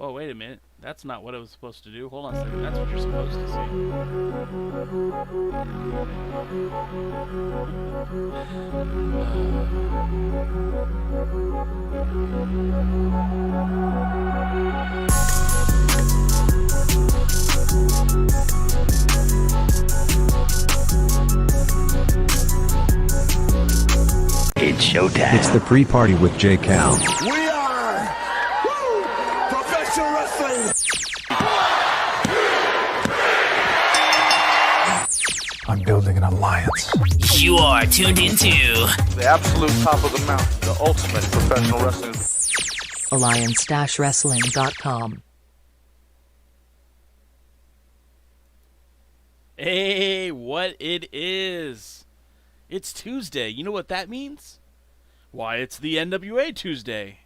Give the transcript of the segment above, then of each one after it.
Oh, wait a minute. That's not what I was supposed to do. Hold on a second. That's what you're supposed to see. It's showtime. It's the pre-party with J. Cal. We are professional wrestling. I'm building an alliance. You are tuned into the absolute top of the mountain, the ultimate professional wrestling. Alliance-Wrestling.com. Hey, what it is? It's Tuesday. You know what that means? Why, it's the NWA Tuesday.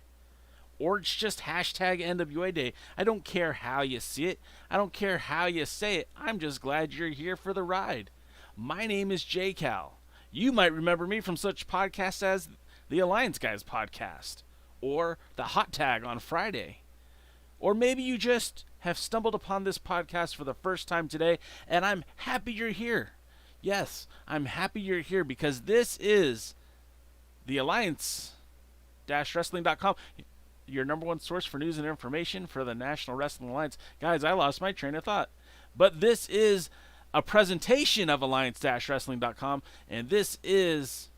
Or it's just hashtag NWA Day. I don't care how you see it. I don't care how you say it. I'm just glad you're here for the ride. My name is J. Cal. You might remember me from such podcasts as the Alliance Guys podcast, or the Hot Tag on Friday. Or maybe you just have stumbled upon this podcast for the first time today, and I'm happy you're here. Yes, I'm happy you're here because this is the Alliance-Wrestling.com, your number one source for news and information for the National Wrestling Alliance. Guys, I lost my train of thought. But this is a presentation of Alliance-Wrestling.com, and this is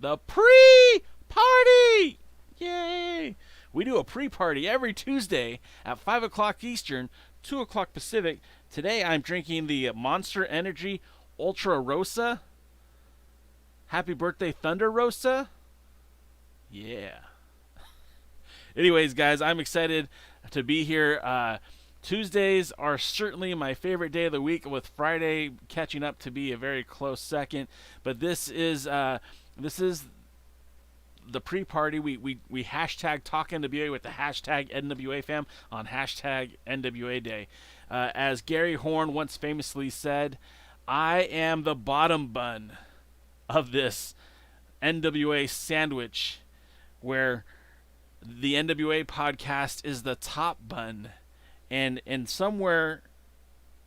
the pre-party! Yay! We do a pre-party every Tuesday at 5 o'clock Eastern, 2 o'clock Pacific. Today I'm drinking the Monster Energy Ultra Rosa. Happy birthday, Thunder Rosa. Yeah. Anyways, guys, I'm excited to be here. Tuesdays are certainly my favorite day of the week, with Friday catching up to be a very close second. But this is the pre-party. We hashtag Talk NWA with the hashtag NWA fam on hashtag NWA Day. As Gary Horn once famously said, I am the bottom bun of this NWA sandwich, where the NWA podcast is the top bun, and somewhere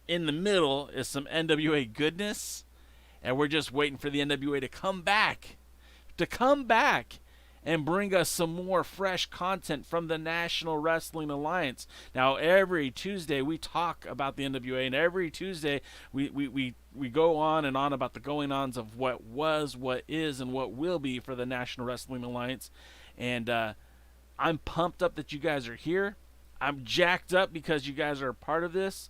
in the middle is some NWA goodness, and we're just waiting for the NWA to come back and bring us some more fresh content from the National Wrestling Alliance. Now, every Tuesday we talk about the NWA, and every Tuesday we go on and on about the going-ons of what was, what is, and what will be for the National Wrestling Alliance. And I'm pumped up that you guys are here. I'm jacked up because you guys are a part of this.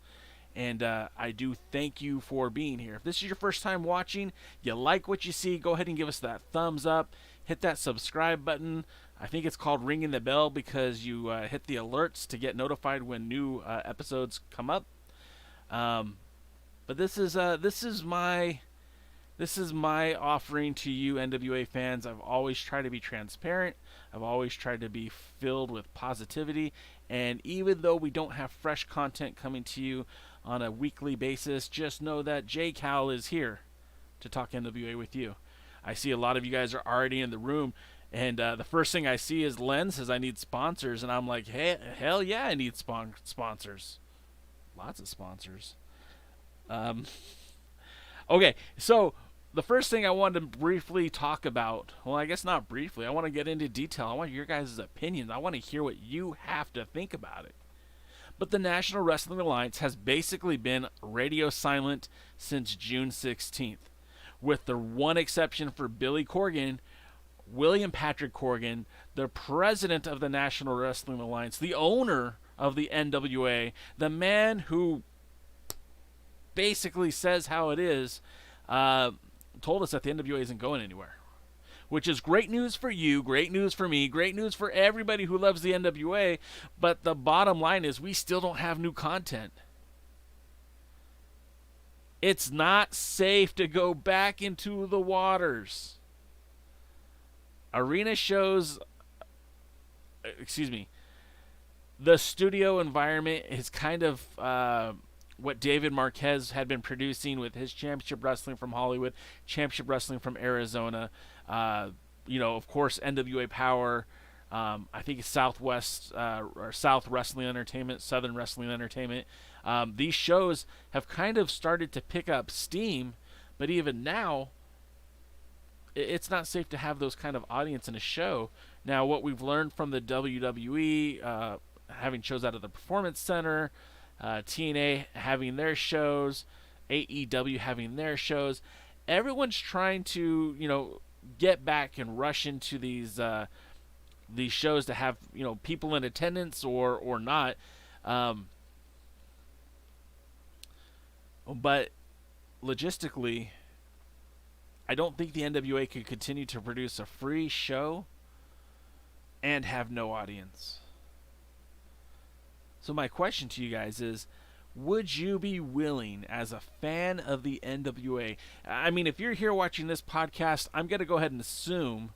And I do thank you for being here. If this is your first time watching, you like what you see, go ahead and give us that thumbs up. Hit that subscribe button. I think it's called ringing the bell because you hit the alerts to get notified when new episodes come up. But this is my offering to you NWA fans. I've always tried to be transparent. I've always tried to be filled with positivity. And even though we don't have fresh content coming to you on a weekly basis, just know that J. Cal is here to talk NWA with you. I see a lot of you guys are already in the room, and the first thing I see is Len says I need sponsors, and I'm like, hey, hell yeah, I need sponsors. Lots of sponsors. Okay, so the first thing I wanted to briefly talk about, well, I guess not briefly, I want to get into detail. I want your guys' opinions. I want to hear what you have to think about it. But the National Wrestling Alliance has basically been radio silent since June 16th. With the one exception for Billy Corgan, William Patrick Corgan, the president of the National Wrestling Alliance, the owner of the NWA, the man who basically says how it is, told us that the NWA isn't going anywhere. Which is great news for you, great news for me, great news for everybody who loves the NWA, but the bottom line is we still don't have new content. It's not safe to go back into the waters. Arena shows, the studio environment is kind of what David Marquez had been producing with his Championship Wrestling from Hollywood, Championship Wrestling from Arizona, of course, NWA Power, I think it's Southwest or South Wrestling Entertainment, Southern Wrestling Entertainment. These shows have kind of started to pick up steam, but even now, it's not safe to have those kind of audience in a show. Now, what we've learned from the WWE, having shows out of the Performance Center, TNA having their shows, AEW having their shows, everyone's trying to, get back and rush into these shows to have, people in attendance or not. But logistically, I don't think the NWA could continue to produce a free show and have no audience. So my question to you guys is, would you be willing, as a fan of the NWA, I mean, if you're here watching this podcast, I'm going to go ahead and assume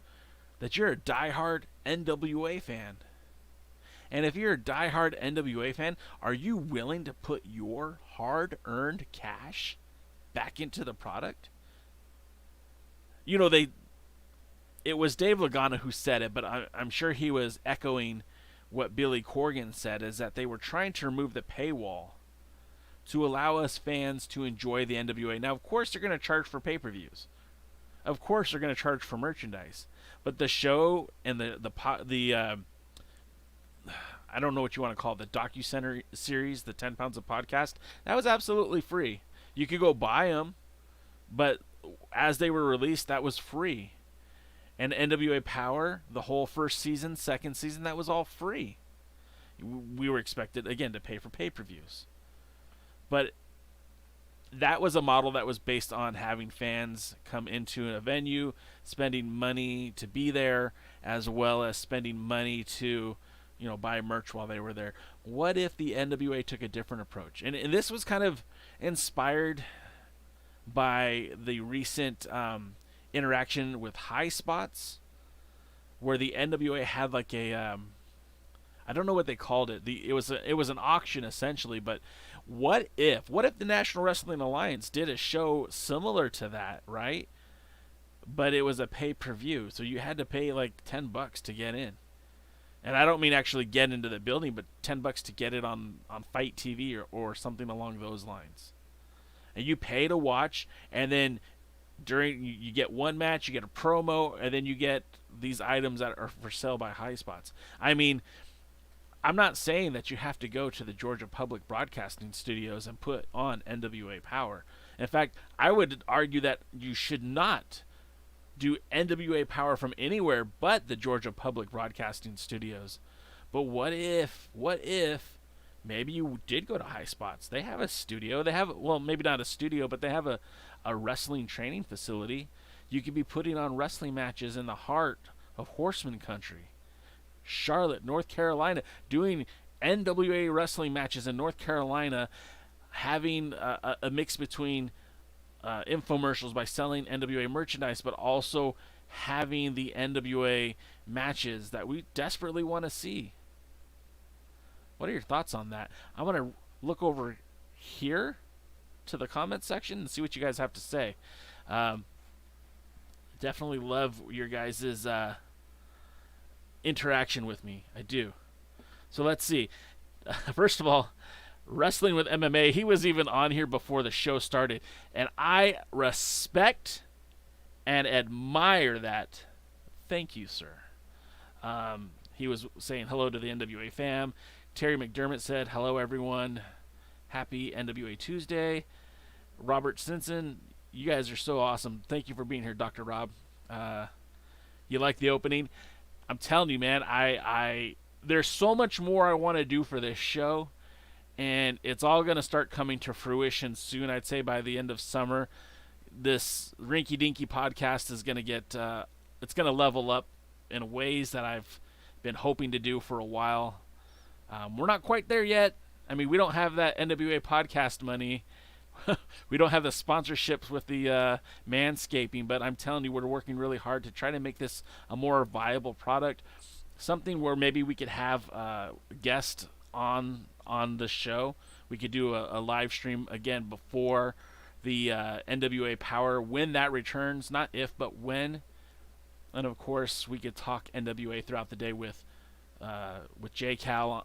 that you're a diehard NWA fan. And if you're a diehard NWA fan, are you willing to put your hard-earned cash back into the product? It was Dave Lagana who said it, but I'm sure he was echoing what Billy Corgan said, is that they were trying to remove the paywall to allow us fans to enjoy the NWA. Now, of course, they're going to charge for pay-per-views. Of course, they're going to charge for merchandise. But the show and the I don't know what you want to call it, the docu series, the 10 Pounds of Podcast, that was absolutely free. You could go buy them, but as they were released, that was free. And NWA Power, the whole first season, second season, that was all free. We were expected, again, to pay for pay-per-views. But that was a model that was based on having fans come into a venue, spending money to be there, as well as spending money to, buy merch while they were there. What if the NWA took a different approach? And this was kind of inspired by the recent interaction with High Spots, where the NWA had like a I don't know what they called it. It was an auction essentially. But what if the National Wrestling Alliance did a show similar to that, right? But it was a pay-per-view, so you had to pay like $10 to get in. And I don't mean actually get into the building, but $10 to get it on Fight TV or something along those lines. And you pay to watch, and then during you get one match, you get a promo, and then you get these items that are for sale by High Spots. I mean, I'm not saying that you have to go to the Georgia Public Broadcasting Studios and put on NWA Power. In fact, I would argue that you should not do NWA Power from anywhere but the Georgia Public Broadcasting Studios. But what if maybe you did go to High Spots? They have a studio. They have, well, maybe not a studio, but they have a wrestling training facility. You could be putting on wrestling matches in the heart of Horseman Country. Charlotte, North Carolina, doing NWA wrestling matches in North Carolina, having a mix between infomercials by selling NWA merchandise, but also having the NWA matches that we desperately want to see. What are your thoughts on that? I want to look over here to the comment section and see what you guys have to say. Definitely love your guys' interaction with me. I do. So let's see. First of all, Wrestling with MMA, he was even on here before the show started, and I respect and admire that. Thank you, sir. He was saying hello to the NWA fam. Terry McDermott said, hello, everyone. Happy NWA Tuesday. Robert Simpson, you guys are so awesome. Thank you for being here, Dr. Rob. You like the opening? I'm telling you, man, I there's so much more I want to do for this show, and it's all going to start coming to fruition soon. I'd say by the end of summer, this Rinky Dinky podcast is going to get, it's going to level up in ways that I've been hoping to do for a while. We're not quite there yet. I mean, we don't have that NWA podcast money. We don't have the sponsorships with the manscaping, but I'm telling you, we're working really hard to try to make this a more viable product. Something where maybe we could have guests on the show. We could do a live stream again before the NWA Power, when that returns. Not if, but when. And of course, we could talk NWA throughout the day with J Cal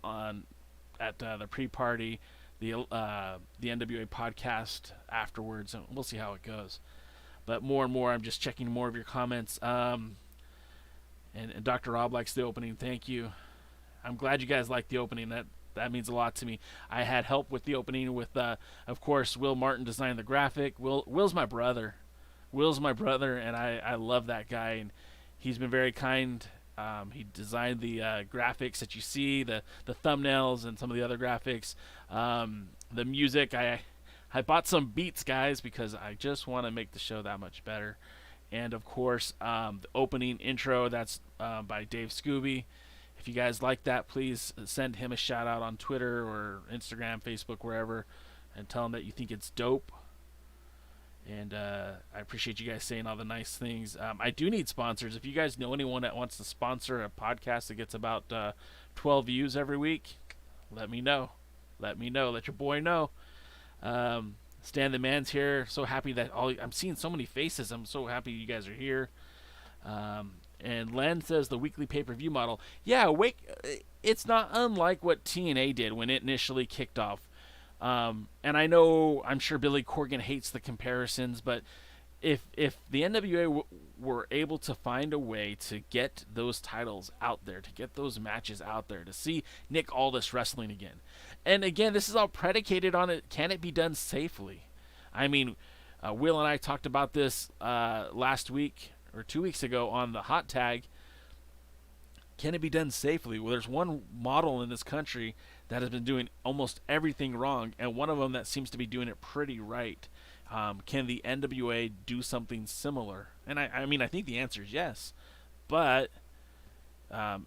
at the pre-party, the NWA podcast afterwards, and we'll see how it goes. But more and more, I'm just checking more of your comments. And Dr. Rob likes the opening. Thank you. I'm glad you guys like the opening. That means a lot to me. I had help with the opening with, of course, Will Martin designed the graphic. Will's my brother. And I love that guy. And he's been very kind. He designed the graphics that you see, the thumbnails, and some of the other graphics. The music, I bought some beats, guys, because I just want to make the show that much better. And, of course, the opening intro, that's by Dave Scooby. If you guys like that, please send him a shout-out on Twitter or Instagram, Facebook, wherever, and tell him that you think it's dope. And I appreciate you guys saying all the nice things. I do need sponsors. If you guys know anyone that wants to sponsor a podcast that gets about 12 views every week, let me know. Let your boy know. Stan the Man's here. So happy that I'm seeing so many faces. I'm so happy you guys are here. And Len says the weekly pay-per-view model. Yeah, it's not unlike what TNA did when it initially kicked off. And I'm sure Billy Corgan hates the comparisons, but if the NWA were able to find a way to get those titles out there, to get those matches out there, to see Nick Aldis wrestling again. And again, this is all predicated on it. Can it be done safely? I mean, Will and I talked about this last week or 2 weeks ago on the hot tag. Can it be done safely? Well, there's one model in this country that has been doing almost everything wrong, and one of them that seems to be doing it pretty right. Can the NWA do something similar? And I think the answer is yes. But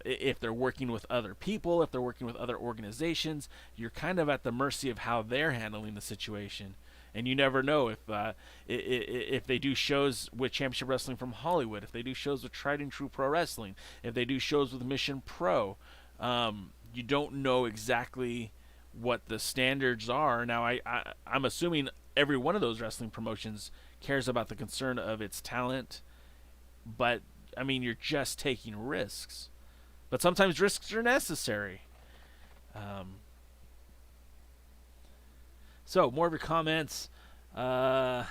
if they're working with other people, if they're working with other organizations, you're kind of at the mercy of how they're handling the situation. And you never know if they do shows with Championship Wrestling from Hollywood, if they do shows with Tried and True Pro Wrestling, if they do shows with Mission Pro, you don't know exactly what the standards are. Now, I'm assuming every one of those wrestling promotions cares about the concern of its talent, but, I mean, you're just taking risks. But sometimes risks are necessary. So, more of your comments. Yes,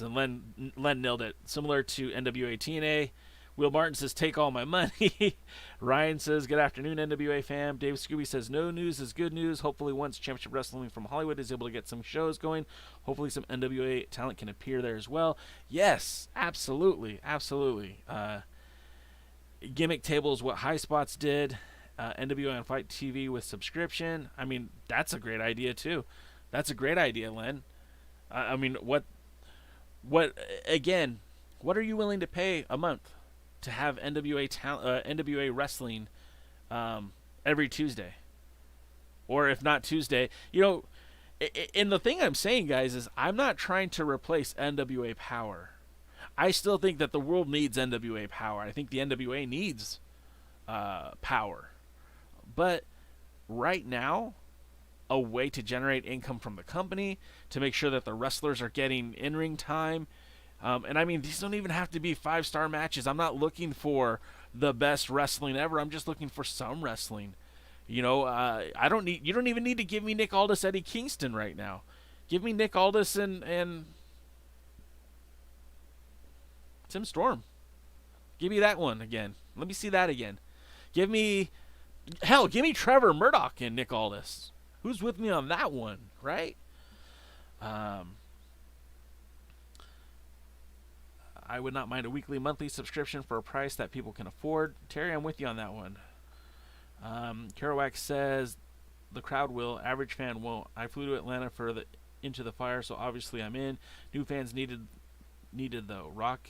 and Len nailed it. Similar to NWA TNA. Will Martin says, take all my money. Ryan says, good afternoon, NWA fam. Dave Scooby says, no news is good news. Hopefully once Championship Wrestling from Hollywood is able to get some shows going, hopefully some NWA talent can appear there as well. Yes, absolutely. Gimmick table is what High Spots did. NWA on Fight TV with subscription. I mean, that's a great idea too. That's a great idea, Len. I mean, what are you willing to pay a month to have NWA wrestling every Tuesday? Or if not Tuesday, and the thing I'm saying, guys, is I'm not trying to replace NWA Power. I still think that the world needs NWA Power. I think the NWA needs power. But right now, a way to generate income from the company, to make sure that the wrestlers are getting in-ring time. And I mean, these don't even have to be 5-star matches. I'm not looking for the best wrestling ever. I'm just looking for some wrestling. You don't even need to give me Nick Aldis, Eddie Kingston right now. Give me Nick Aldis and Tim Storm. Give me that one again. Let me see that again. Give me Trevor Murdoch and Nick Aldis. Who's with me on that one, right? I would not mind a weekly, monthly subscription for a price that people can afford. Terry, I'm with you on that one. Kerouac says the crowd will, average fan won't. I flew to Atlanta for the Into the Fire, so obviously I'm in. New fans needed though. Rock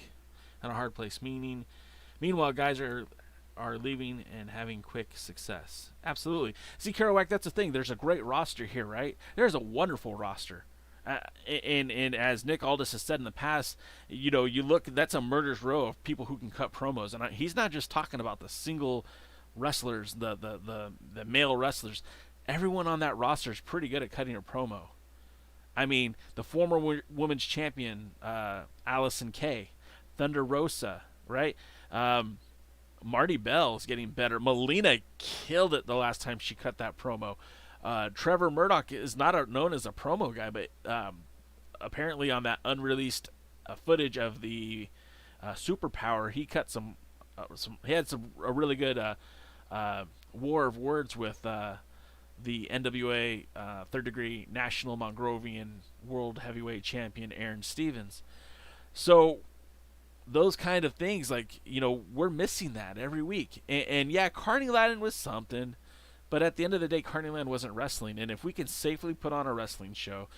and a hard place. Meanwhile, guys are leaving and having quick success. Absolutely. See, Kerouac, that's the thing. There's a great roster here, right? There's a wonderful roster. And as Nick Aldis has said in the past, you look, that's a murderer's row of people who can cut promos. And he's not just talking about the single wrestlers, the male wrestlers. Everyone on that roster is pretty good at cutting a promo. I mean, the former women's champion, Allison Kay, Thunder Rosa, right? Marty Bell's getting better. Melina killed it the last time she cut that promo. Trevor Murdoch is not known as a promo guy, but apparently on that unreleased footage of the Superpower, he cut some. He had a really good war of words with the NWA Third Degree National Mongrovian World Heavyweight Champion Aaron Stevens. So those kind of things, like, we're missing that every week. And yeah, Carney Latin was something, but at the end of the day, Carney Latin wasn't wrestling. And if we can safely put on a wrestling show,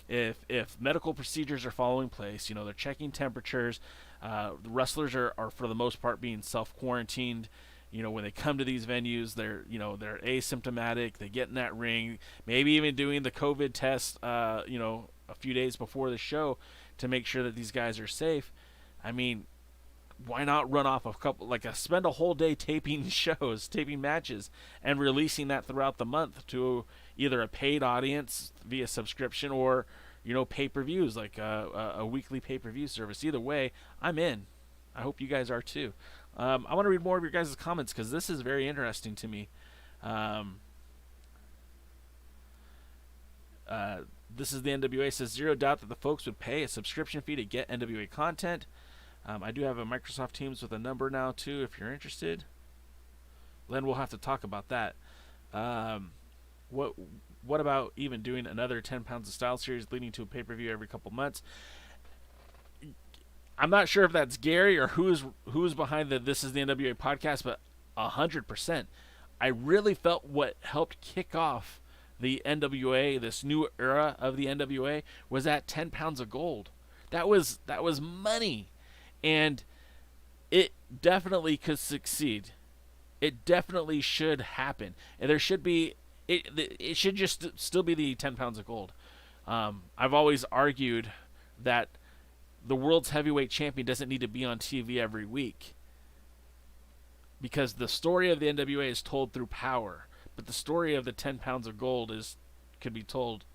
if medical procedures are following place, they're checking temperatures, the wrestlers are for the most part being self-quarantined. When they come to these venues, they're asymptomatic. They get in that ring, maybe even doing the COVID test, a few days before the show to make sure that these guys are safe. I mean, why not run off a couple, spend a whole day taping shows, taping matches, and releasing that throughout the month to either a paid audience via subscription or, pay-per-views, like a weekly pay-per-view service. Either way, I'm in. I hope you guys are too. I want to read more of your guys' comments because this is very interesting to me. This is the NWA. Says, zero doubt that the folks would pay a subscription fee to get NWA content. I do have a Microsoft Teams with a number now too if you're interested. Then we'll have to talk about that. What about even doing another 10 Pounds of Style series leading to a pay-per-view every couple months? I'm not sure if that's Gary or who's behind the This is the NWA podcast, but 100%. I really felt what helped kick off the NWA, this new era of the NWA, was that 10 pounds of gold. That was money, and it definitely could succeed. It definitely should happen, and there should be. It should just still be the 10 pounds of gold. I've always argued that the world's heavyweight champion doesn't need to be on TV every week, because the story of the NWA is told through power, but the story of the 10 pounds of gold could be told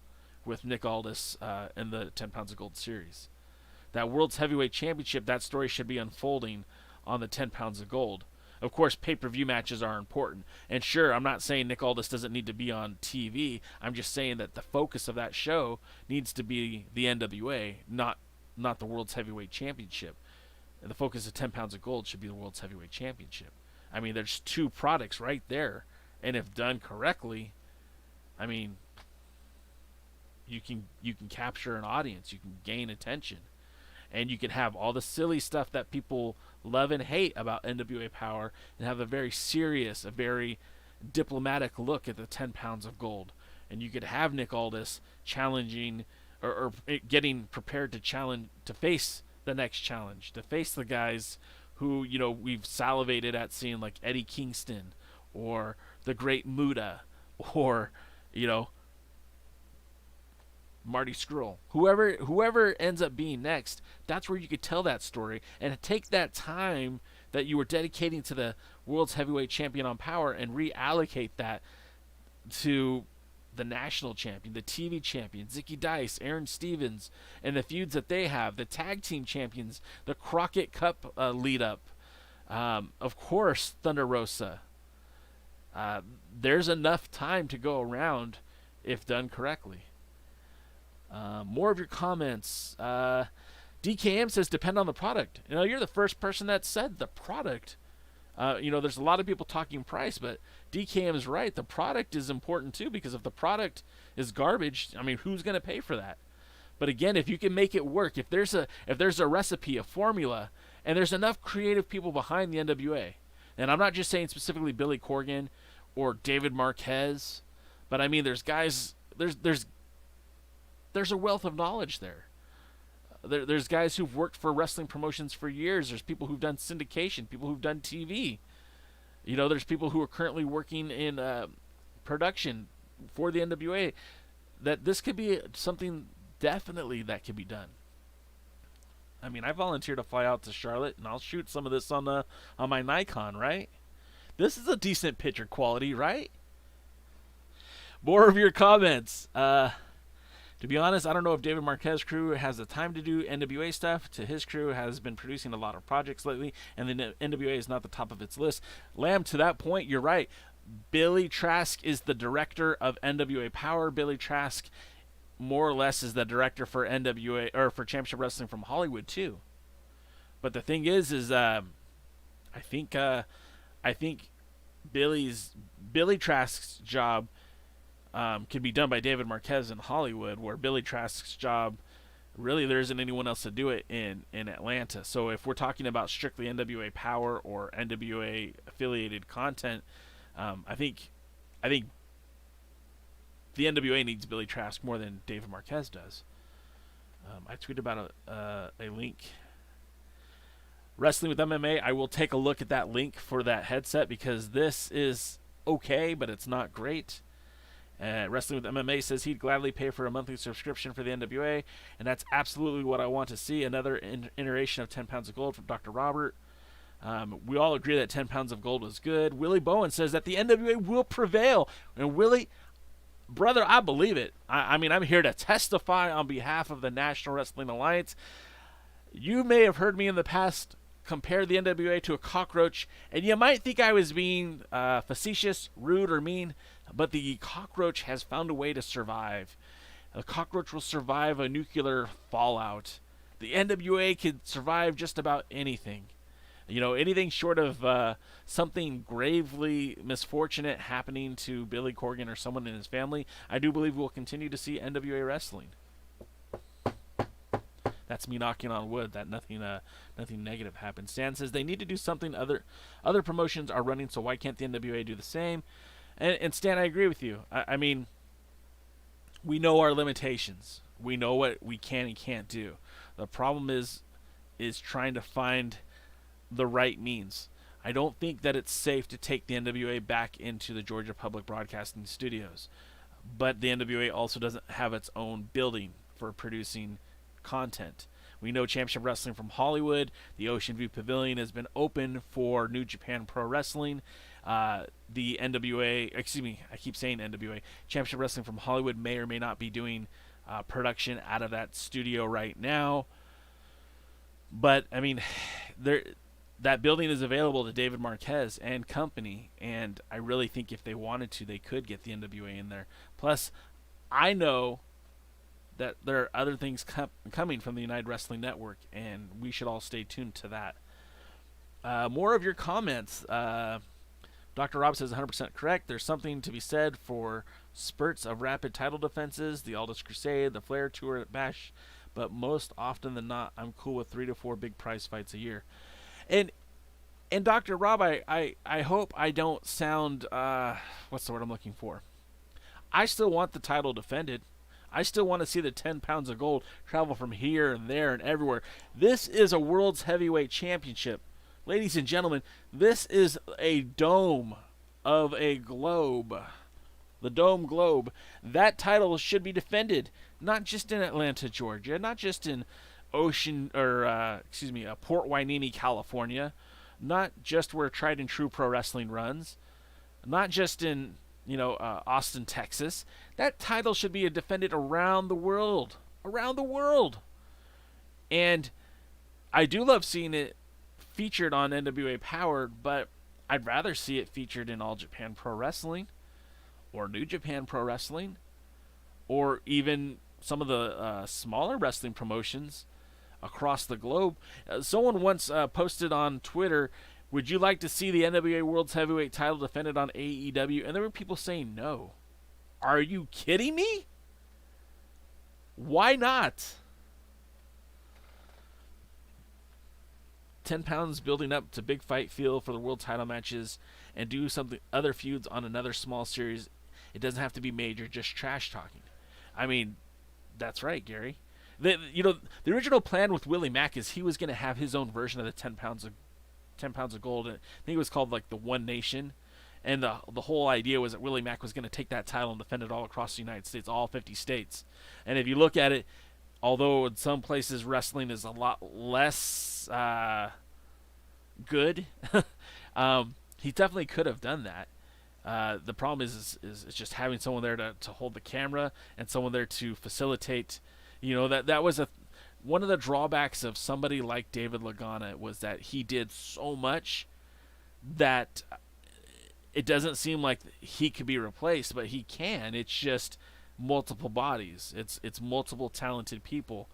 with Nick Aldis in the 10 pounds of gold series. That world's heavyweight championship, that story should be unfolding on the 10 pounds of gold. Of course, pay-per-view matches are important. And sure, I'm not saying Nick Aldis doesn't need to be on TV. I'm just saying that the focus of that show needs to be the NWA, not the World's Heavyweight Championship. And the focus of 10 pounds of gold should be the World's Heavyweight Championship. I mean, there's two products right there. And if done correctly, I mean, you can capture an audience. You can gain attention. And you can have all the silly stuff that people love and hate about NWA Power and have a very serious, a very diplomatic look at the 10 pounds of gold. And you could have Nick Aldis challenging or getting prepared to face the next challenge, to face the guys who, we've salivated at seeing, like Eddie Kingston or the Great Muta or, Marty Scurll. Whoever ends up being next, that's where you could tell that story and take that time that you were dedicating to the world's heavyweight champion on Power and reallocate that to the national champion, the TV champion, Zicky Dice, Aaron Stevens, and the feuds that they have, the tag team champions, the Crockett Cup lead up, of course, Thunder Rosa. There's enough time to go around if done correctly. More of your comments. DKM says, depend on the product. You're the first person that said the product. There's a lot of people talking price, but DKM is right. The product is important too, because if the product is garbage, I mean, who's going to pay for that? But again, if you can make it work, if there's a recipe, a formula, and there's enough creative people behind the NWA, and I'm not just saying specifically Billy Corgan or David Marquez, but I mean, there's guys, there's a wealth of knowledge there. There's guys who've worked for wrestling promotions for years. There's people who've done syndication, people who've done TV. There's people who are currently working in production for the NWA. That this could be something definitely that could be done. I mean, I volunteered to fly out to Charlotte, and I'll shoot some of this on my Nikon, right? This is a decent picture quality, right? More of your comments. To be honest, I don't know if David Marquez's crew has the time to do NWA stuff. To his crew has been producing a lot of projects lately, and the NWA is not the top of its list. Lamb, to that point, you're right. Billy Trask is the director of NWA Power. Billy Trask, more or less, is the director for NWA or for Championship Wrestling from Hollywood too. But the thing is I think Billy Trask's job can be done by David Marquez in Hollywood, where Billy Trask's job, really there isn't anyone else to do it in Atlanta. So if we're talking about strictly NWA Power or NWA affiliated content, I think the NWA needs Billy Trask more than David Marquez does. I tweeted about a link. Wrestling with MMA, I will take a look at that link for that headset because this is okay, but it's not great. Wrestling with MMA says he'd gladly pay for a monthly subscription for the NWA, and that's absolutely what I want to see. Another iteration of 10 pounds of gold from Dr. Robert. We all agree that 10 pounds of gold was good. Willie Bowen says that the NWA will prevail. And Willie, brother, I believe it. I mean, I'm here to testify on behalf of the National Wrestling Alliance. You may have heard me in the past compare the NWA to a cockroach, and you might think I was being facetious, rude, or mean, but the cockroach has found a way to survive. The cockroach will survive a nuclear fallout. The NWA could survive just about anything. You know, anything short of something gravely misfortunate happening to Billy Corgan or someone in his family, I do believe we'll continue to see NWA wrestling. That's me knocking on wood that nothing negative happens. Stan says they need to do something other promotions are running, so why can't the NWA do the same? And Stan, I agree with you. I mean, we know our limitations. We know what we can and can't do. The problem is trying to find the right means. I don't think that it's safe to take the NWA back into the Georgia Public Broadcasting Studios. But the NWA also doesn't have its own building for producing content. We know Championship Wrestling from Hollywood, the Ocean View Pavilion, has been open for New Japan Pro Wrestling. The NWA, I keep saying NWA, Championship Wrestling from Hollywood may or may not be doing production out of that studio right now. But, I mean, that building is available to David Marquez and company, and I really think if they wanted to, they could get the NWA in there. Plus, I know that there are other things coming from the United Wrestling Network, and we should all stay tuned to that. More of your comments. Dr. Rob says 100% correct. There's something to be said for spurts of rapid title defenses, the Aldous Crusade, the Flair Tour at Bash, but most often than not, I'm cool with 3 to 4 big prize fights a year. And Dr. Rob, I hope I don't sound, what's the word I'm looking for? I still want the title defended. I still want to see the 10 pounds of gold travel from here and there and everywhere. This is a World's Heavyweight Championship. Ladies and gentlemen, this is a dome of a globe. The Dome Globe. That title should be defended, not just in Atlanta, Georgia, not just in Port Hueneme, California, not just where Tried and True Pro Wrestling runs, not just in Austin, Texas. That title should be defended around the world. And I do love seeing it featured on NWA Power, but I'd rather see it featured in All Japan Pro Wrestling or New Japan Pro Wrestling or even some of the smaller wrestling promotions across the globe. Someone once posted on Twitter, would you like to see the NWA World's Heavyweight title defended on AEW? And there were people saying no. Are you kidding me? Why not? 10 pounds building up to big fight feel for the world title matches and do something other feuds on another small series. It doesn't have to be major, just trash talking. I mean, that's right, Gary. The original plan with Willie Mack is he was going to have his own version of the 10 pounds of gold. I think it was called like the One Nation, and the whole idea was that Willie Mack was going to take that title and defend it all across the United States, all 50 states. And if you look at it, although in some places wrestling is a lot less good, he definitely could have done that. The problem is just having someone there to hold the camera and someone there to facilitate. That was one of the drawbacks of somebody like David Lagana, was that he did so much that it doesn't seem like he could be replaced, but he can. It's just multiple bodies. It's multiple talented people,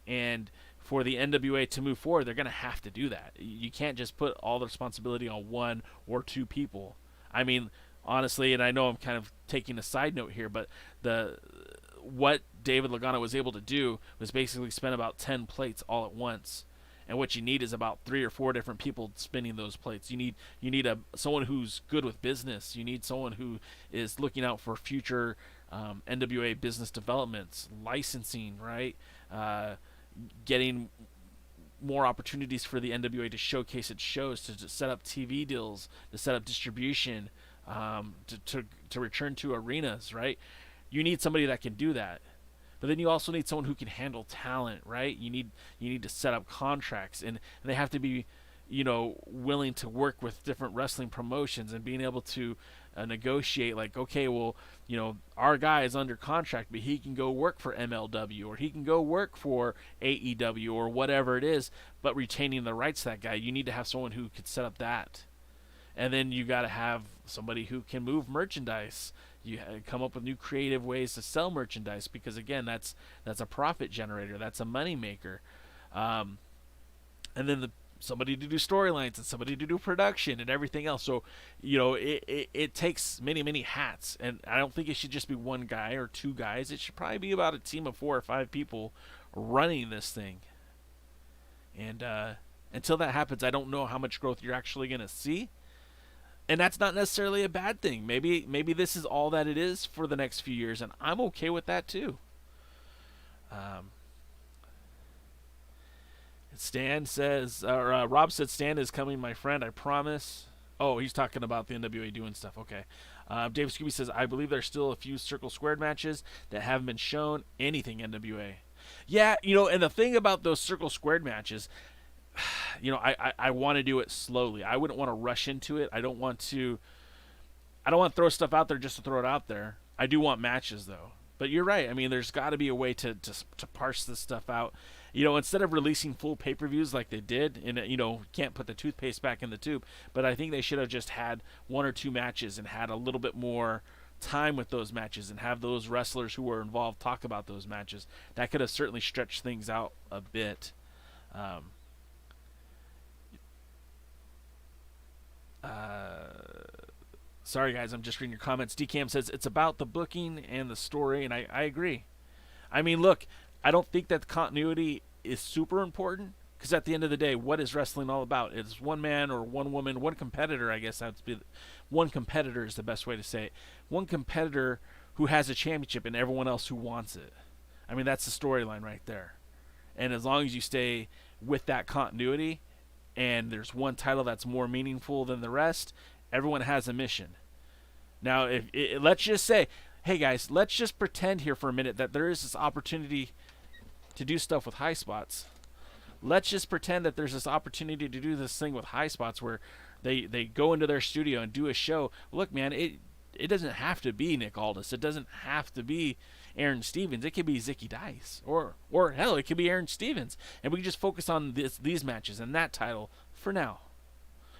and for the NWA to move forward, they're going to have to do that. You can't just put all the responsibility on one or two people. I mean, honestly, and I know I'm kind of taking a side note here, but what David Lagana was able to do was basically spin about 10 plates all at once. And what you need is about 3 or 4 different people spinning those plates. You need someone who's good with business. You need someone who is looking out for future NWA business developments, licensing, right? Getting more opportunities for the NWA to showcase its shows, to set up TV deals, to set up distribution, to return to arenas, right? You need somebody that can do that. But then you also need someone who can handle talent, right? You need to set up contracts, and they have to be, willing to work with different wrestling promotions and being able to negotiate. Like, okay, well, our guy is under contract, but he can go work for MLW, or he can go work for AEW, or whatever it is, but retaining the rights to that guy. You need to have someone who could set up that. And then you got to have somebody who can move merchandise. You come up with new creative ways to sell merchandise, because again, that's a profit generator, that's a money maker. And then somebody to do storylines, and somebody to do production and everything else. So it takes many hats, and I don't think it should just be one guy or two guys. It should probably be about a team of 4 or 5 people running this thing. And until that happens, I don't know how much growth you're actually going to see. And that's not necessarily a bad thing. Maybe this is all that it is for the next few years, and I'm okay with that too. Stan says, Rob said, Stan is coming, my friend, I promise. Oh, he's talking about the NWA doing stuff. Okay. Dave Scooby says, I believe there's still a few circle squared matches that haven't been shown. Anything NWA. Yeah, and the thing about those circle squared matches, I want to do it slowly. I wouldn't want to rush into it. I don't want to throw stuff out there just to throw it out there. I do want matches, though. But you're right. I mean, there's got to be a way to parse this stuff out. Instead of releasing full pay-per-views like they did, and can't put the toothpaste back in the tube, but I think they should have just had 1 or 2 matches and had a little bit more time with those matches, and have those wrestlers who were involved talk about those matches. That could have certainly stretched things out a bit. Sorry guys, I'm just reading your comments. DCam says it's about the booking and the story, and I agree. I mean, look, I don't think that continuity is super important, because at the end of the day, what is wrestling all about? It's one man or one woman, one competitor. I guess that's one competitor is the best way to say it. One competitor who has a championship and everyone else who wants it. I mean, that's the storyline right there. And as long as you stay with that continuity, and there's one title that's more meaningful than the rest, everyone has a mission. Now, let's just say, hey guys, let's just pretend here for a minute that there is this opportunity to do stuff with high spots. Let's just pretend that there's this opportunity to do this thing with high spots where they go into their studio and do a show. Look, man, it doesn't have to be Nick Aldis. It doesn't have to be Aaron Stevens. It could be Zicky Dice, or hell, it could be Aaron Stevens, and we can just focus on these matches and that title for now,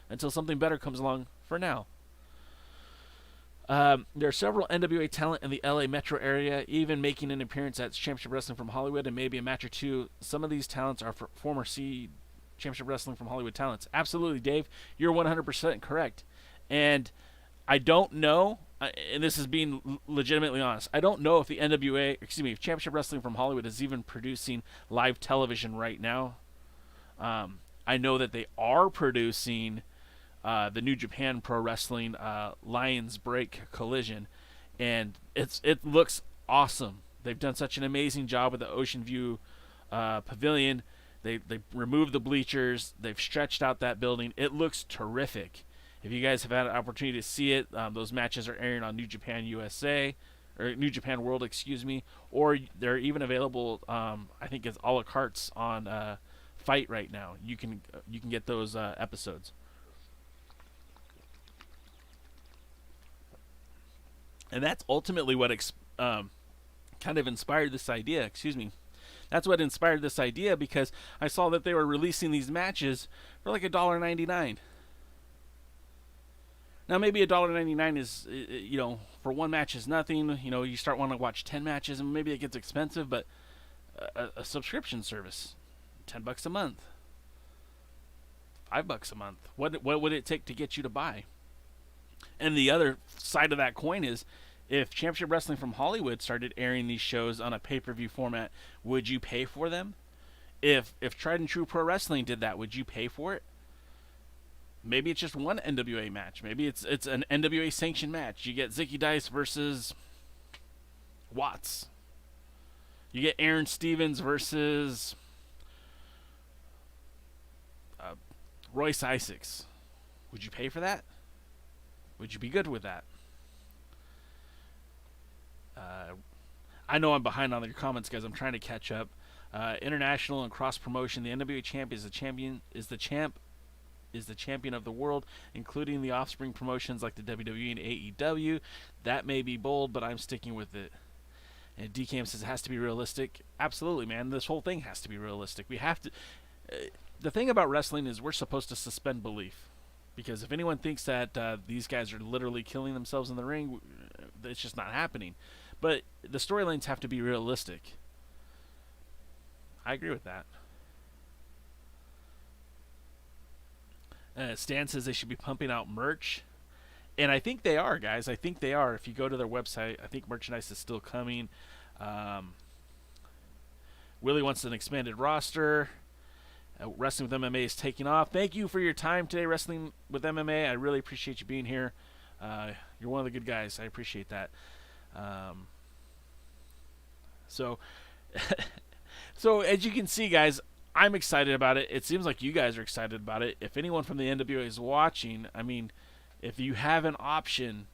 until something better comes along. For now, there are several NWA talent in the LA metro area, even making an appearance at Championship Wrestling from Hollywood, and maybe a match or two. Some of these talents are former Championship Wrestling from Hollywood talents. Absolutely, Dave, you're 100% correct. And I don't know, and this is being legitimately honest, I don't know if the if Championship Wrestling from Hollywood is even producing live television right now. I know that they are producing the New Japan Pro Wrestling Lions Break Collision, and it looks awesome. They've done such an amazing job with the Ocean View Pavilion. They removed the bleachers. They've stretched out that building. It looks terrific. If you guys have had an opportunity to see it, those matches are airing on New Japan USA, or New Japan World, excuse me, or they're even available. I think it's a la carte on Fight right now. You can get those episodes. And that's ultimately what kind of inspired this idea. Excuse me. That's what inspired this idea, because I saw that they were releasing these matches for like $1.99. Now maybe $1.99 is, for one match is nothing. You start wanting to watch 10 matches, and maybe it gets expensive. But a subscription service, $10 a month, $5 a month. What would it take to get you to buy? And the other side of that coin is, if Championship Wrestling from Hollywood started airing these shows on a pay-per-view format, would you pay for them? If Tried and True Pro Wrestling did that, would you pay for it? Maybe it's just one NWA match. Maybe it's an NWA sanctioned match. You get Zicky Dice versus Watts. You get Aaron Stevens versus Royce Isaacs. Would you pay for that? Would you be good with that? I know I'm behind on your comments, guys. I'm trying to catch up. International and cross promotion. The NWA champ is the champion of the world, including the offspring promotions like the WWE and AEW. That may be bold, but I'm sticking with it. And DKM says it has to be realistic. Absolutely, man. This whole thing has to be realistic. We have to. The thing about wrestling is we're supposed to suspend belief, because if anyone thinks that these guys are literally killing themselves in the ring, it's just not happening. But the storylines have to be realistic. I agree with that. Stan says they should be pumping out merch. And I think they are, guys. I think they are. If you go to their website, I think merchandise is still coming. Willie wants an expanded roster. Wrestling with MMA is taking off. Thank you for your time today, Wrestling with MMA. I really appreciate you being here. You're one of the good guys. I appreciate that. So as you can see, guys, I'm excited about it. It seems like you guys are excited about it. If anyone from the NWA is watching, I mean, if you have an option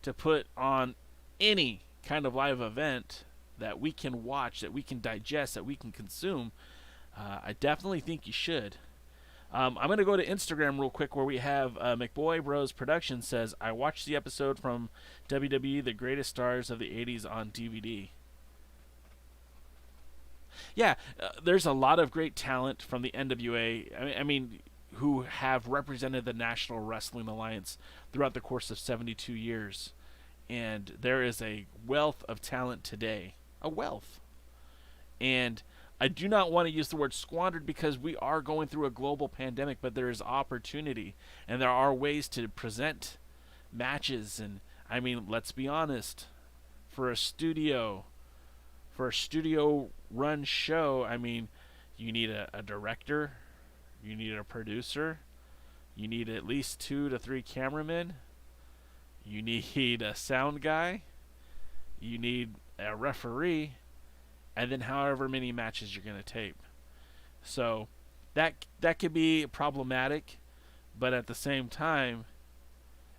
to put on any kind of live event that we can watch, that we can digest, that we can consume, I definitely think you should. I'm going to go to Instagram real quick, where we have McBoy Bros Productions says, I watched the episode from WWE, The Greatest Stars of the 80s on DVD. Yeah, there's a lot of great talent from the NWA, I mean, who have represented the National Wrestling Alliance throughout the course of 72 years. And there is a wealth of talent today. A wealth. And I do not want to use the word squandered, because we are going through a global pandemic, but there is opportunity. And there are ways to present matches. And, I mean, let's be honest. For a studio run show, I mean, you need a director, you need a producer, you need at least 2 to 3 cameramen, you need a sound guy, you need a referee, and then however many matches you're going to tape. So that could be problematic, but at the same time,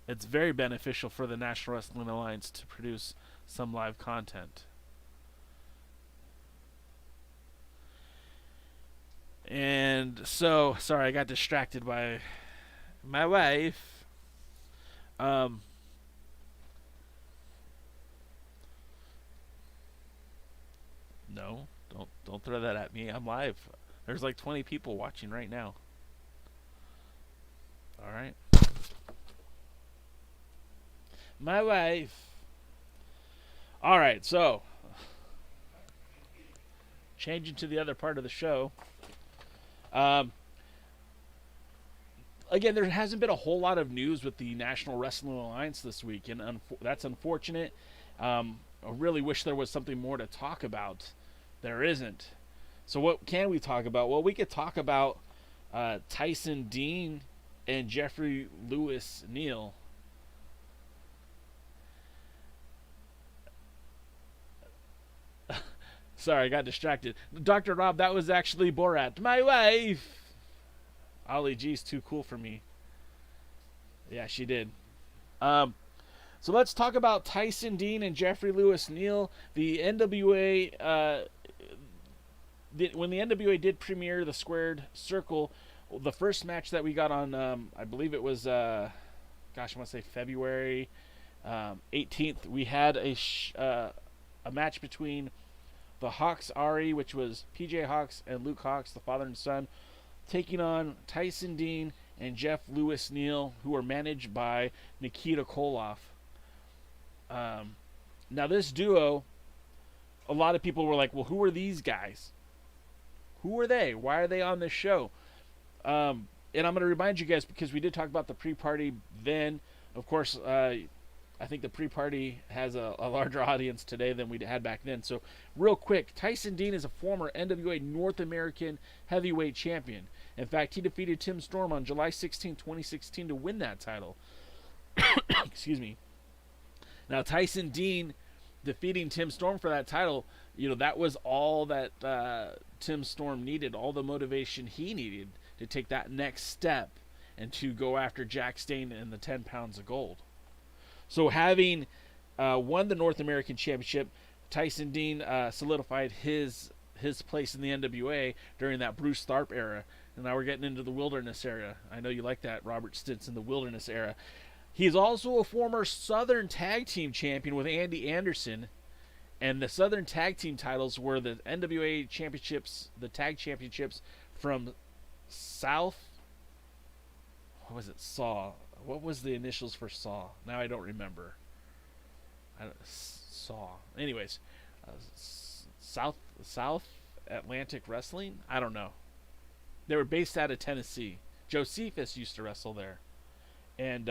it's very beneficial for the National Wrestling Alliance to produce some live content. And so, sorry, I got distracted by my wife. No, don't throw that at me. I'm live. There's like 20 people watching right now. All right. My wife. All right, so changing to the other part of the show. Again, there hasn't been a whole lot of news with the National Wrestling Alliance this week, and that's unfortunate. I really wish there was something more to talk about. There isn't. So what can we talk about? Well, we could talk about Tyson Dean and Jeffery Neal. Sorry, I got distracted. Dr. Rob, that was actually Borat. My wife! Ollie G's too cool for me. Yeah, she did. So let's talk about Tyson Dean and Jeffery Neal. The NWA, when the NWA did premiere the Squared Circle, the first match that we got on, I believe it was, I want to say February 18th, we had a match between the Hawks Ari, which was PJ Hawks and Luke Hawke, the father and son, taking on Tyson Dean and Jeff Lewis Neal, who are managed by Nikita Koloff. Now this duo, a lot of people were like, well, who are these guys? Who are they? Why are they on this show? And I'm going to remind you guys, because we did talk about the pre-party then. Of course, I think the pre-party has a larger audience today than we had back then. So real quick, Tyson Dean is a former NWA North American heavyweight champion. In fact, he defeated Tim Storm on July 16, 2016 to win that title. Excuse me. Now, Tyson Dean defeating Tim Storm for that title, that was all that Tim Storm needed, all the motivation he needed to take that next step and to go after Jack Stain and the 10 pounds of gold. So having won the North American Championship, Tyson Dean solidified his place in the NWA during that Bruce Tharpe era. And now we're getting into the Wilderness era. I know you like that, Robert Stinson, the Wilderness era. He's also a former Southern Tag Team Champion with Andy Anderson. And the Southern Tag Team titles were the NWA Championships, the Tag Championships from South. What was it? Saw. What was the initials for Saw? Now I don't remember. Saw. Anyways, South Atlantic Wrestling? I don't know. They were based out of Tennessee. Josephus used to wrestle there. And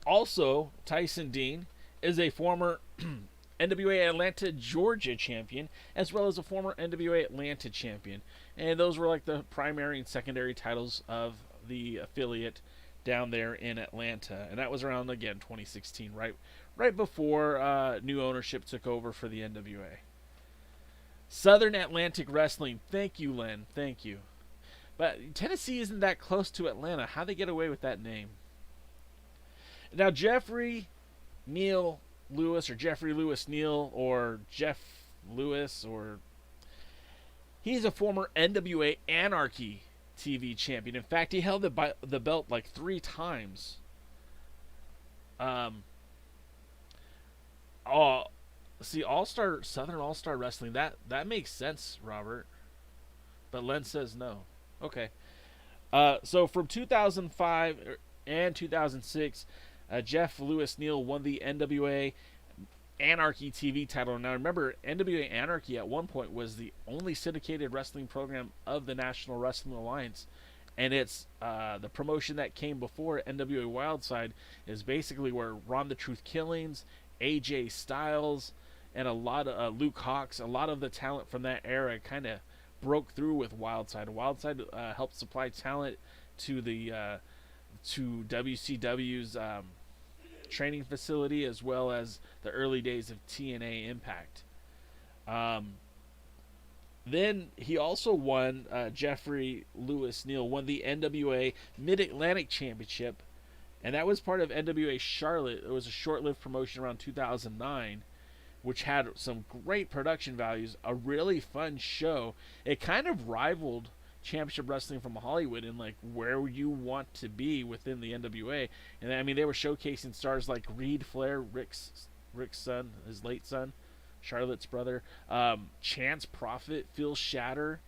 also, Tyson Dean is a former NWA Atlanta, Georgia champion, as well as a former NWA Atlanta champion. And those were like the primary and secondary titles of the affiliate down there in Atlanta. And that was around, again, 2016, right before new ownership took over for the NWA. Southern Atlantic Wrestling. Thank you, Len. Thank you. But Tennessee isn't that close to Atlanta. How'd they get away with that name? Now, Jeffery Neal Lewis, or Jeffrey Lewis Neal, or Jeff Lewis, or he's a former NWA Anarchy TV champion. In fact, he held the belt like 3 times. Southern All-Star Wrestling, that makes sense, Robert. But Len says no. Okay. So from 2005 and 2006, Jeff Lewis Neal won the NWA Anarchy TV title. Now remember, NWA Anarchy at one point was the only syndicated wrestling program of the National Wrestling Alliance. And it's the promotion that came before NWA Wildside is basically where Ron the Truth Killings, AJ Styles, and a lot of Luke Hawke, a lot of the talent from that era kind of broke through with Wildside. Wildside helped supply talent to the to WCW's training facility, as well as the early days of TNA Impact. Then he also won, Jeffrey Lewis Neal won the NWA Mid-Atlantic Championship, and that was part of NWA Charlotte. It was a short-lived promotion around 2009, which had some great production values, a really fun show. It kind of rivaled Championship Wrestling from Hollywood in like where you want to be within the NWA. And I mean, they were showcasing stars like Reed Flair, Rick's son, his late son, Charlotte's brother, Chance Prophet, Phil Shatter.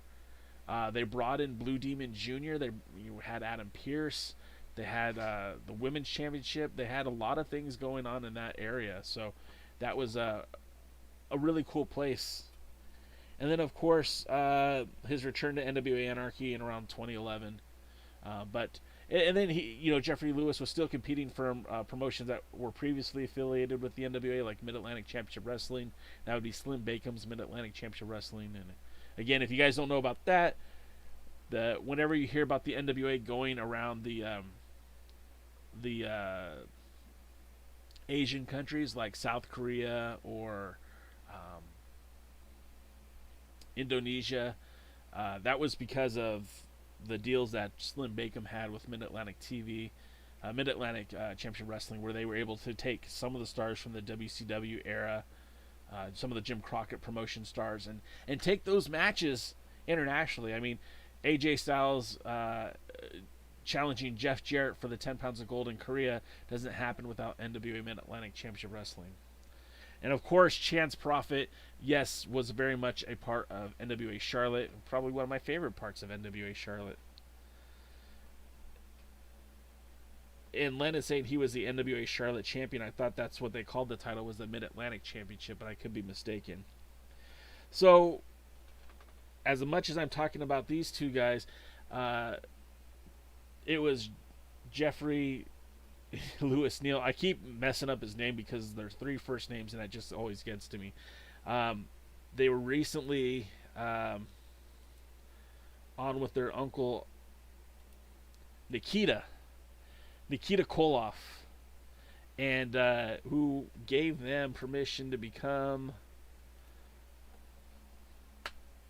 They brought in Blue Demon Jr. You had Adam Pearce. They had the Women's Championship. They had a lot of things going on in that area. So that was a really cool place. And then, of course, his return to NWA Anarchy in around 2011. And then Jeffrey Lewis was still competing for promotions that were previously affiliated with the NWA, like Mid-Atlantic Championship Wrestling. That would be Slim Bacon's Mid-Atlantic Championship Wrestling. And again, if you guys don't know about that, whenever you hear about the NWA going around the Asian countries like South Korea or Indonesia, that was because of the deals that Slim Bacon had with Mid-Atlantic TV, Mid-Atlantic Championship Wrestling, where they were able to take some of the stars from the WCW era, some of the Jim Crockett promotion stars, and take those matches internationally. I mean, AJ Styles challenging Jeff Jarrett for the 10 pounds of gold in Korea doesn't happen without NWA Mid-Atlantic Championship Wrestling. And of course, Chance Prophet, yes, was very much a part of NWA Charlotte. Probably one of my favorite parts of NWA Charlotte. And Len is saying he was the NWA Charlotte champion. I thought that's what they called the title, was the Mid-Atlantic Championship, but I could be mistaken. So, as much as I'm talking about these two guys, it was Jeffery Lewis Neal. I keep messing up his name because there's 3 first names, and that just always gets to me. They were recently on with their uncle Nikita Koloff, and who gave them permission to become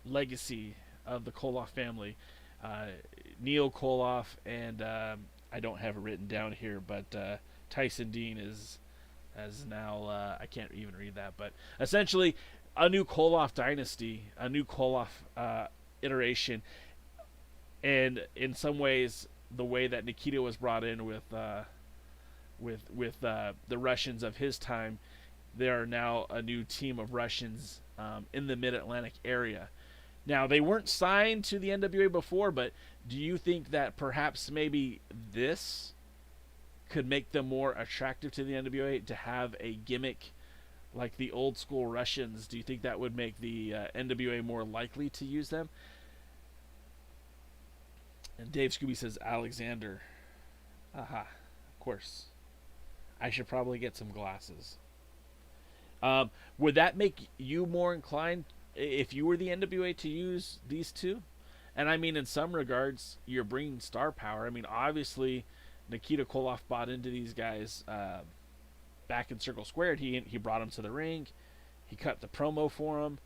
legacy of the Koloff family. Neil Koloff and I don't have it written down here, but Tyson Dean is now I can't even read that, but essentially a new Koloff dynasty, a new Koloff iteration, and in some ways the way that Nikita was brought in with the Russians of his time, there are now a new team of Russians in the Mid-Atlantic area. Now, they weren't signed to the NWA before, but do you think that perhaps maybe this could make them more attractive to the NWA, to have a gimmick like the old school Russians? Do you think that would make the NWA more likely to use them? And Dave Scooby says Alexander. Aha, of course. I should probably get some glasses. Would that make you more inclined, if you were the NWA, to use these two? And I mean, in some regards, you're bringing star power. I mean, obviously, Nikita Koloff bought into these guys back in Circle Squared. He brought them to the ring. He cut the promo for them.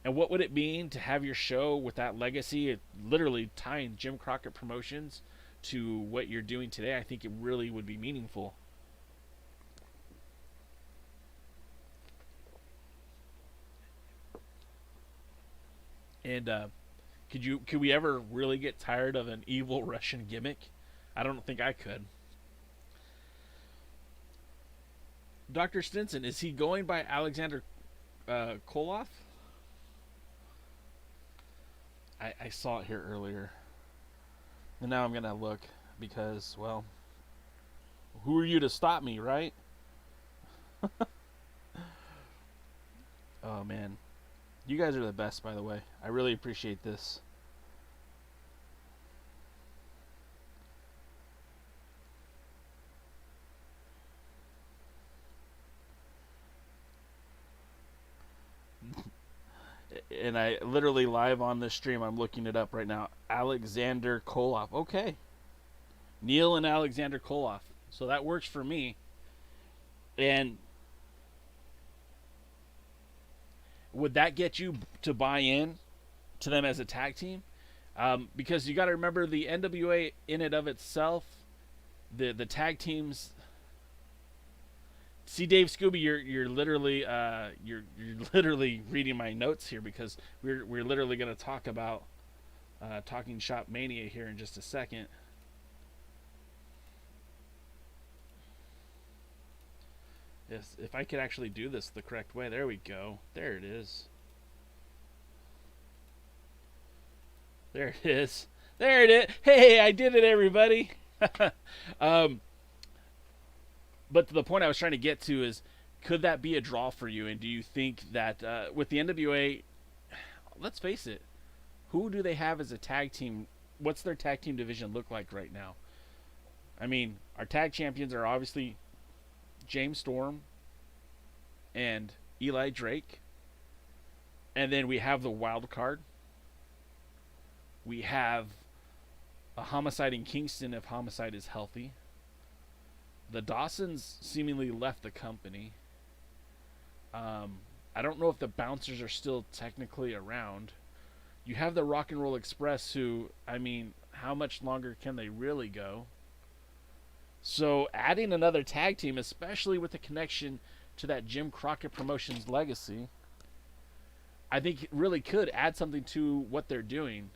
And what would it mean to have your show with that legacy, literally tying Jim Crockett Promotions to what you're doing today? I think it really would be meaningful. And could we ever really get tired of an evil Russian gimmick? I don't think I could. Dr. Stinson, is he going by Alexander Koloff? I saw it here earlier. And now I'm going to look because, well, who are you to stop me, right? Oh, man. You guys are the best, by the way. I really appreciate this. And I literally live on this stream, I'm looking it up right now. Alexander Koloff. Okay. Neil and Alexander Koloff. So that works for me. And would that get you to buy in to them as a tag team? Because you got to remember, the NWA in and of itself, the tag teams. See, Dave Scooby, you're literally reading my notes here, because we're literally going to talk about Talking Shop Mania here in just a second. Yes, if I could actually do this the correct way. There we go. There it is. There it is. There it is. Hey, I did it, everybody. But the point I was trying to get to is, could that be a draw for you? And do you think that with the NWA, let's face it, who do they have as a tag team? What's their tag team division look like right now? I mean, our tag champions are obviously James Storm and Eli Drake. And then we have the wild card. We have a Homicide in Kingston if Homicide is healthy. The Dawsons seemingly left the company. I don't know if the Bouncers are still technically around. You have the Rock and Roll Express, who, I mean, how much longer can they really go? So adding another tag team, especially with the connection to that Jim Crockett Promotions legacy, I think it really could add something to what they're doing.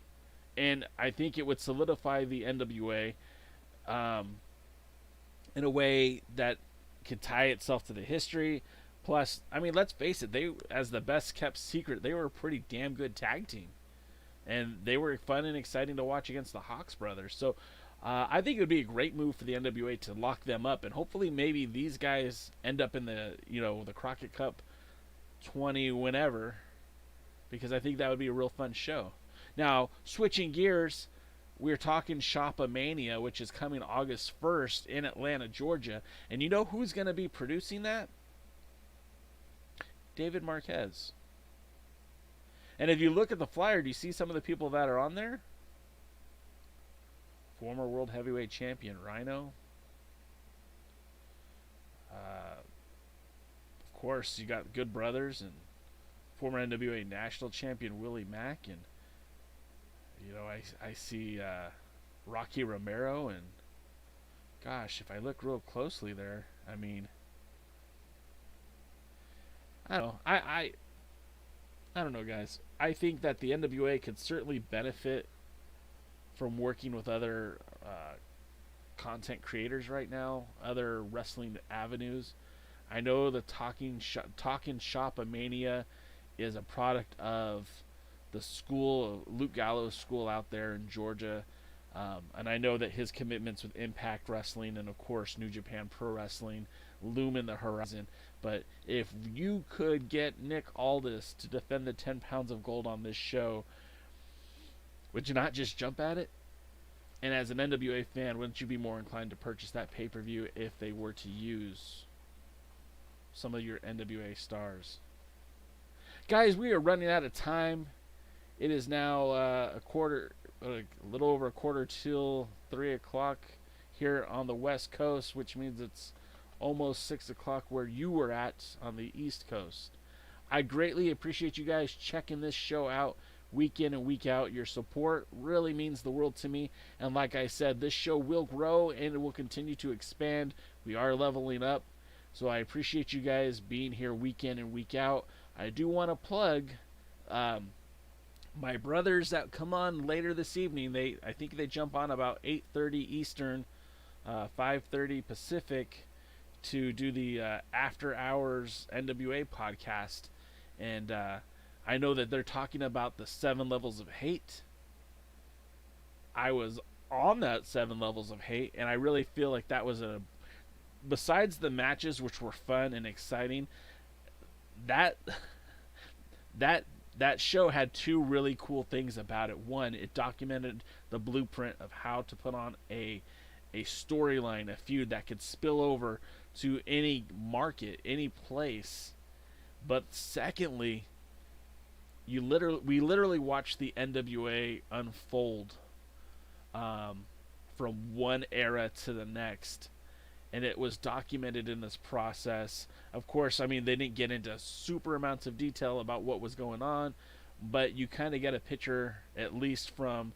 And I think it would solidify the NWA. in a way that can tie itself to the history. Plus, I mean, let's face it, they, as the best kept secret, they were a pretty damn good tag team. And they were fun and exciting to watch against the Hawks brothers. So I think it would be a great move for the NWA to lock them up. And hopefully maybe these guys end up in the, the Crockett Cup 20 whenever. Because I think that would be a real fun show. Now, switching gears, we're talking Shoppa Mania, which is coming August 1st in Atlanta, Georgia. And you know who's going to be producing that? David Marquez. And if you look at the flyer, do you see some of the people that are on there? Former World Heavyweight Champion Rhino. Of course, you got Good Brothers and former NWA National Champion Willie Mack. And, I see Rocky Romero. And, gosh, if I look real closely there, I mean, I don't know. I don't know, guys. I think that the NWA could certainly benefit from working with other content creators right now, other wrestling avenues. I know the Talking Shoppa Mania is a product of the school, Luke Gallows' school out there in Georgia. And I know that his commitments with Impact Wrestling and, of course, New Japan Pro Wrestling loom in the horizon. But if you could get Nick Aldis to defend the 10 pounds of gold on this show, would you not just jump at it? And as an NWA fan, wouldn't you be more inclined to purchase that pay-per-view if they were to use some of your NWA stars? Guys, we are running out of time. It is now a little over a quarter till 3 o'clock here on the West Coast, which means it's almost 6 o'clock where you were at on the East Coast. I greatly appreciate you guys checking this show out week in and week out. Your support really means the world to me. And like I said, this show will grow and it will continue to expand. We are leveling up. So I appreciate you guys being here week in and week out. I do want to plug my brothers that come on later this evening. I think they jump on about 8:30 Eastern, 5:30 Pacific, to do the After Hours NWA podcast. And I know that they're talking about the 7 levels of hate. I was on that 7 levels of hate, and I really feel like that was besides the matches, which were fun and exciting, that show had 2 really cool things about it. One, it documented the blueprint of how to put on a storyline, a feud that could spill over to any market, any place. But secondly, we literally watched the NWA unfold from one era to the next, and it was documented in this process. Of course, I mean, they didn't get into super amounts of detail about what was going on, but you kind of get a picture, at least from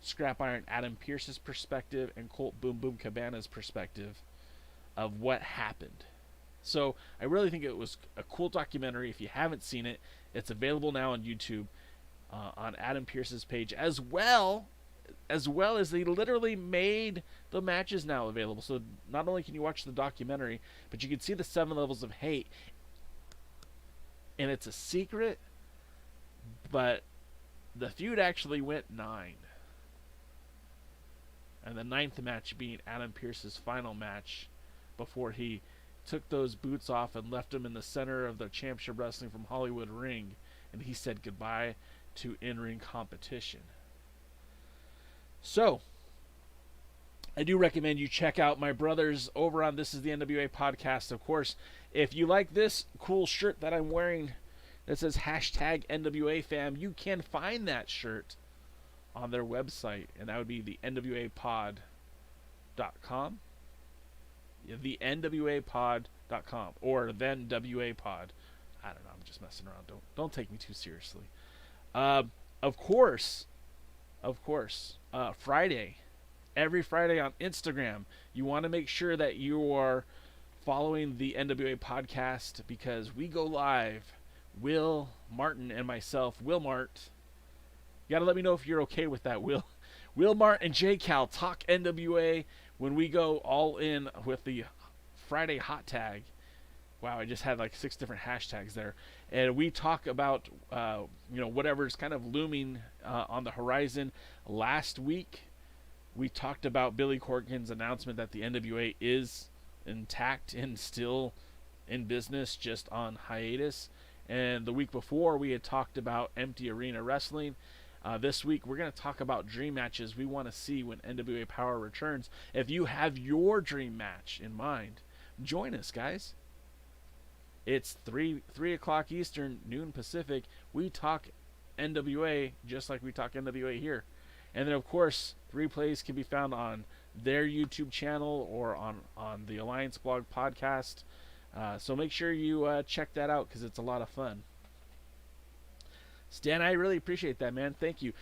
Scrap Iron Adam Pearce's perspective and Colt Boom Boom Cabana's perspective of what happened. So I really think it was a cool documentary. If you haven't seen it, it's available now on YouTube, on Adam Pearce's page, as well as they literally made the matches now available. So not only can you watch the documentary, but you can see the 7 levels of hate. And it's a secret, but the feud actually went 9. And the 9th match being Adam Pearce's final match before he took those boots off and left them in the center of the Championship Wrestling from Hollywood ring, and he said goodbye to in-ring competition. So, I do recommend you check out my brothers over on This Is the NWA podcast. Of course, if you like this cool shirt that I'm wearing that says hashtag NWA fam, you can find that shirt on their website, and that would be the NWApod.com. The NWApod.com or then WA Pod. I don't know, I'm just messing around. Don't take me too seriously. Of course, Friday, every Friday on Instagram, you want to make sure that you are following the NWA podcast, because we go live. Will Martin and myself, Will Mart. You got to let me know if you're okay with that, Will. Will Mart and J Cal talk NWA. when we go all in with the Friday hot tag. Wow, I just had like 6 different hashtags there. And we talk about, whatever's kind of looming on the horizon. Last week, we talked about Billy Corgan's announcement that the NWA is intact and still in business, just on hiatus. And the week before, we had talked about empty arena wrestling. This week, we're going to talk about dream matches we want to see when NWA Power returns. If you have your dream match in mind, join us, guys. It's 3 o'clock Eastern, noon Pacific. We talk NWA just like we talk NWA here. And then, of course, replays can be found on their YouTube channel or on the TheAllianceBlog podcast. So make sure you check that out because it's a lot of fun. Stan, I really appreciate that, man. Thank you.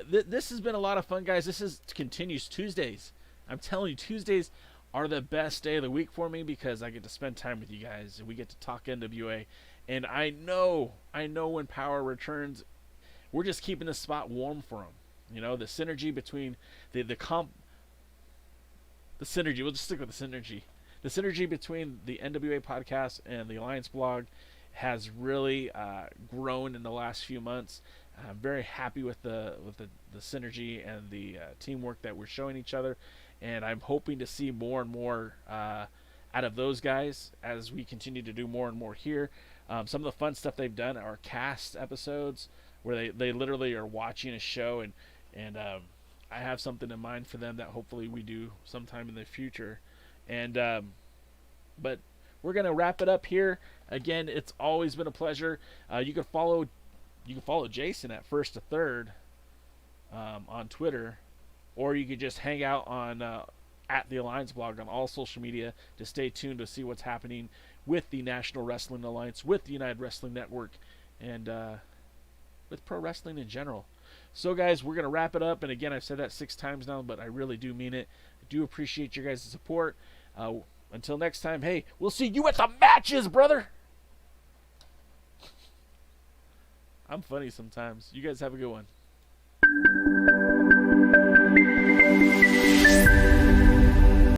This has been a lot of fun, guys. This continues Tuesdays. I'm telling you, Tuesdays are the best day of the week for me because I get to spend time with you guys and we get to talk NWA. And I know when Power returns, we're just keeping the spot warm for them. The synergy between the synergy. We'll just stick with the synergy. The synergy between the NWA podcast and the Alliance blog has really grown in the last few months. I'm very happy with the synergy and the teamwork that we're showing each other. And I'm hoping to see more and more out of those guys as we continue to do more and more here. Some of the fun stuff they've done are cast episodes where they literally are watching a show, and I have something in mind for them that hopefully we do sometime in the future. And but we're gonna wrap it up here. Again, it's always been a pleasure. You can follow Jason at First to Third on Twitter. Or you could just hang out on at the Alliance blog on all social media to stay tuned to see what's happening with the National Wrestling Alliance, with the United Wrestling Network, and with pro wrestling in general. So, guys, we're going to wrap it up. And, again, I've said that 6 times now, but I really do mean it. I do appreciate your guys' support. Until next time, hey, we'll see you at the matches, brother. I'm funny sometimes. You guys have a good one.